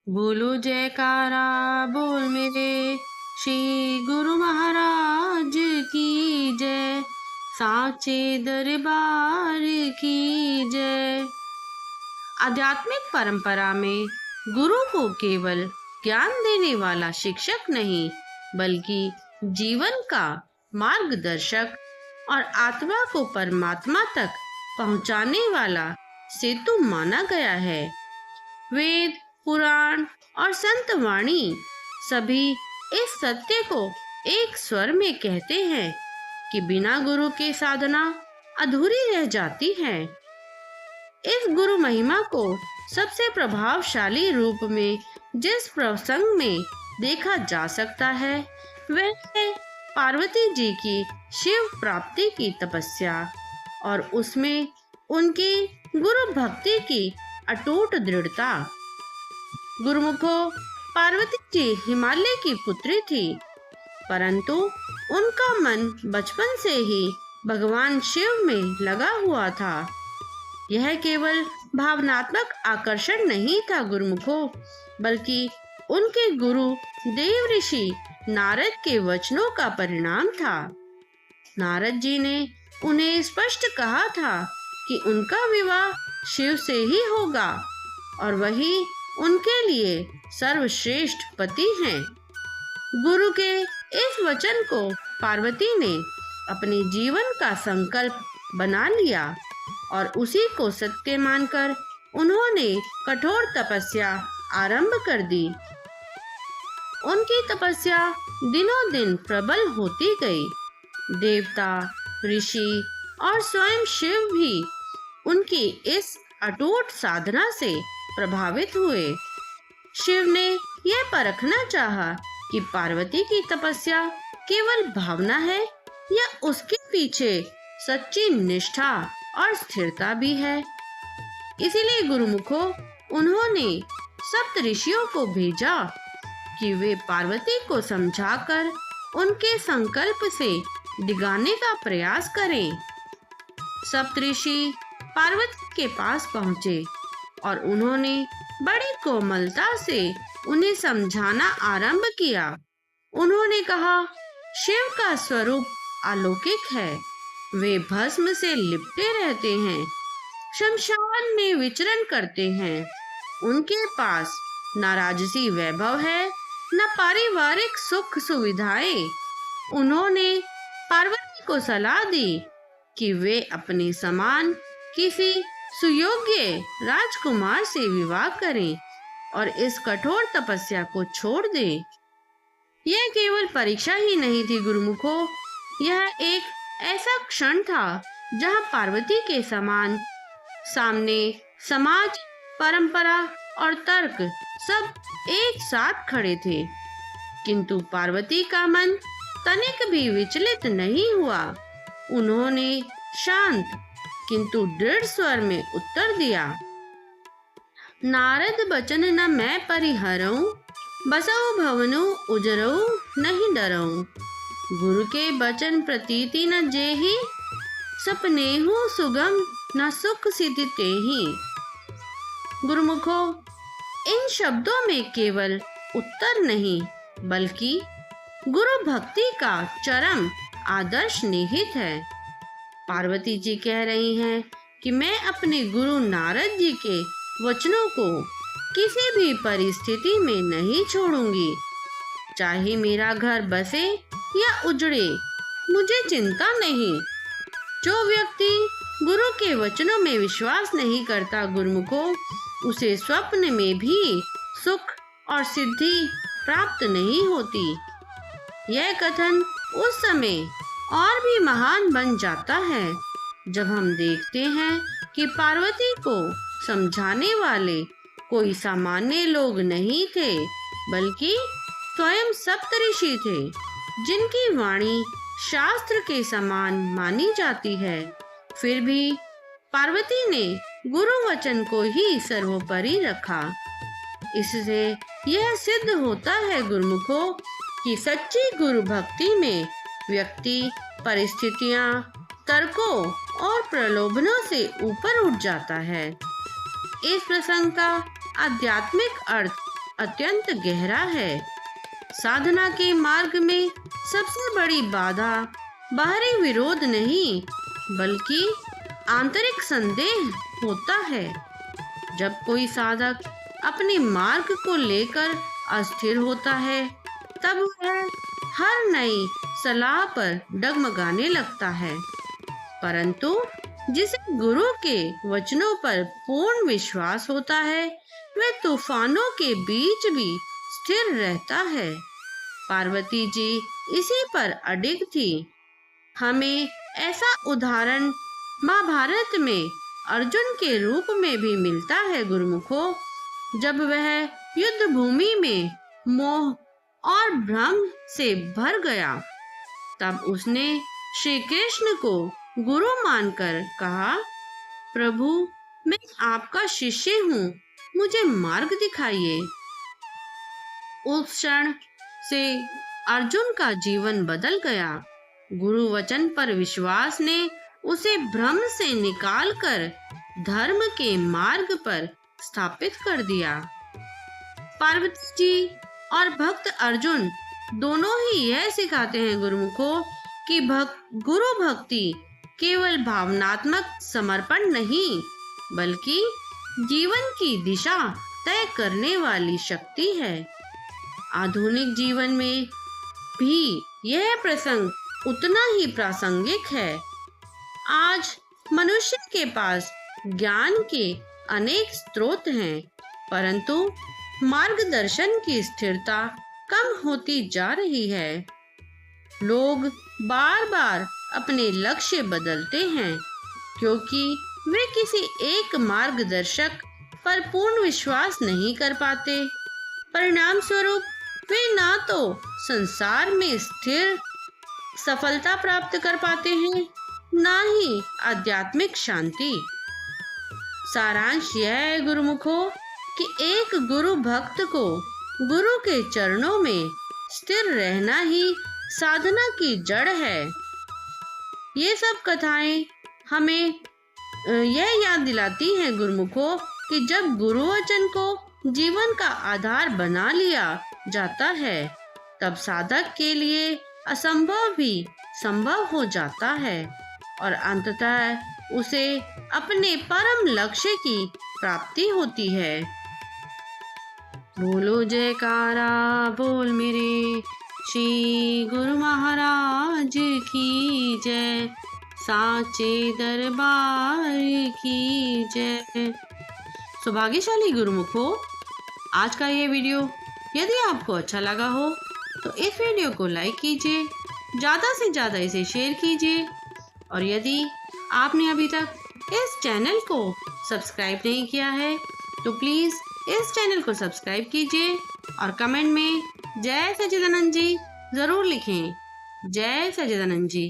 बोलो जयकारा बोल मेरे श्री गुरु महाराज की जय। साचे दरबार की जय। आध्यात्मिक परंपरा में गुरु को केवल ज्ञान देने वाला शिक्षक नहीं, बल्कि जीवन का मार्गदर्शक और आत्मा को परमात्मा तक पहुंचाने वाला सेतु माना गया है। वेद, पुराण और संत वाणी सभी इस सत्य को एक स्वर में कहते हैं कि बिना गुरु के साधना अधूरी रह जाती है। इस गुरु महिमा को सबसे प्रभावशाली रूप में जिस प्रसंग में देखा जा सकता है वह है पार्वती जी की शिव प्राप्ति की तपस्या और उसमें उनकी गुरु भक्ति की अटूट दृढ़ता। गुरुमुखो, पार्वती जी हिमालय की पुत्री थी, परंतु उनका मन बचपन से ही भगवान शिव में लगा हुआ था। यह केवल भावनात्मक आकर्षण नहीं था गुरुमुखो, बल्कि उनके गुरु देव ऋषि नारद के वचनों का परिणाम था। नारद जी ने उन्हें स्पष्ट कहा था कि उनका विवाह शिव से ही होगा और वही उनके लिए सर्वश्रेष्ठ पति हैं। गुरु के इस वचन को पार्वती ने अपने जीवन का संकल्प बना लिया और उसी को सत्य मानकर उन्होंने कठोर तपस्या आरंभ कर दी। उनकी तपस्या दिनों दिन प्रबल होती गई। देवता, ऋषि और स्वयं शिव भी उनकी इस अटूट साधना से प्रभावित हुए। शिव ने यह परखना चाहा कि पार्वती की तपस्या केवल भावना है या उसके पीछे सच्ची निष्ठा और स्थिरता भी है। इसीलिए गुरुमुखो, उन्होंने सप्त ऋषियों को भेजा कि वे पार्वती को समझाकर उनके संकल्प से डिगाने का प्रयास करें। सप्त ऋषि पार्वती के पास पहुंचे और उन्होंने बड़ी कोमलता से उन्हें समझाना आरंभ किया। उन्होंने कहा, शिव का स्वरूप अलौकिक है। वे भस्म से लिपटे रहते हैं, शमशान में विचरण करते हैं। उनके पास न राजसी वैभव है, न पारिवारिक सुख सुविधाएं। उन्होंने पार्वती को सलाह दी कि वे अपने समान किसी सुयोग्य राजकुमार से विवाह करें और इस कठोर तपस्या को छोड़ दें। यह केवल परीक्षा ही नहीं थी गुरुमुखो, यह एक ऐसा क्षण था जहां पार्वती के सामने समाज, परंपरा और तर्क सब एक साथ खड़े थे। किंतु पार्वती का मन तनिक भी विचलित नहीं हुआ। उन्होंने शांत किंतु दृढ़ स्वर में उत्तर दिया, नारद बचन न मैं परिहरऊं, बसऊ भवनु उजरऊ नहीं डरऊं। गुरु के बचन प्रतीति न जेहि, सपनेहु सुगम न सुख सिद्धि तेहि। गुरुमुखो, इन शब्दों में केवल उत्तर नहीं, बल्कि गुरु भक्ति का चरम आदर्श निहित है। पार्वती जी कह रही हैं कि मैं अपने गुरु नारद जी के वचनों को किसी भी परिस्थिति में नहीं छोड़ूंगी। चाहे मेरा घर बसे या उजड़े, मुझे चिंता नहीं। जो व्यक्ति गुरु के वचनों में विश्वास नहीं करता गुरुमुखो, उसे स्वप्न में भी सुख और सिद्धि प्राप्त नहीं होती। यह कथन उस समय और भी महान बन जाता है जब हम देखते हैं कि पार्वती को समझाने वाले कोई सामान्य लोग नहीं थे, बल्कि स्वयं सप्तऋषि थे, जिनकी वाणी शास्त्र के समान मानी जाती है। फिर भी पार्वती ने गुरु वचन को ही सर्वोपरि रखा। इससे यह सिद्ध होता है गुरुमुखो कि सच्ची गुरु भक्ति में व्यक्ति परिस्थितियां, तर्कों और प्रलोभनों से ऊपर उठ जाता है। इस प्रसंग का आध्यात्मिक अर्थ अत्यंत गहरा है। साधना के मार्ग में सबसे बड़ी बाधा बाहरी विरोध नहीं, बल्कि आंतरिक संदेह होता है। जब कोई साधक अपने मार्ग को लेकर अस्थिर होता है, तब वह हर नई सलाह पर डगमगाने लगता है। परंतु जिसे गुरु के वचनों पर पूर्ण विश्वास होता है, वह तूफानों के बीच भी स्थिर रहता है। पार्वती जी इसी पर अडिग थी। हमें ऐसा उदाहरण महाभारत में अर्जुन के रूप में भी मिलता है गुरुमुखों। जब वह युद्ध भूमि में मोह और भ्रम से भर गया, तब उसने श्री कृष्ण को गुरु मानकर कहा, प्रभु मैं आपका शिष्य हूँ, मुझे मार्ग दिखाइए। उस क्षण से अर्जुन का जीवन बदल गया। गुरु वचन पर विश्वास ने उसे भ्रम से निकालकर धर्म के मार्ग पर स्थापित कर दिया। पार्वती जी और भक्त अर्जुन दोनों ही यह सिखाते हैं गुरुमुखों कि गुरु भक्ति केवल भावनात्मक समर्पण नहीं, बल्कि जीवन की दिशा तय करने वाली शक्ति है। आधुनिक जीवन में भी यह प्रसंग उतना ही प्रासंगिक है। आज मनुष्य के पास ज्ञान के अनेक स्रोत हैं, परंतु मार्गदर्शन की स्थिरता कम होती जा रही है। लोग बार बार अपने लक्ष्य बदलते हैं, क्योंकि वे किसी एक मार्गदर्शक पर पूर्ण विश्वास नहीं कर पाते। परिणाम स्वरूप वे ना तो संसार में स्थिर सफलता प्राप्त कर पाते हैं, ना ही आध्यात्मिक शांति। सारांश यह है गुरुमुखों कि एक गुरु भक्त को गुरु के चरणों में स्थिर रहना ही साधना की जड़ है। ये सब कथाएं हमें यह याद दिलाती हैं गुरुमुखों कि जब गुरु वचन को जीवन का आधार बना लिया जाता है, तब साधक के लिए असंभव भी संभव हो जाता है और अंततः उसे अपने परम लक्ष्य की प्राप्ति होती है। बोलो जयकारा बोल मेरे श्री गुरु महाराज की जय, साचे दरबार की जय। सौभाग्यशाली गुरुमुखों, आज का ये वीडियो यदि आपको अच्छा लगा हो तो इस वीडियो को लाइक कीजिए, ज़्यादा से ज़्यादा इसे शेयर कीजिए, और यदि आपने अभी तक इस चैनल को सब्सक्राइब नहीं किया है तो प्लीज़ इस चैनल को सब्सक्राइब कीजिए और कमेंट में जय सच्चिदानंद जी ज़रूर लिखें। जय सच्चिदानंद जी।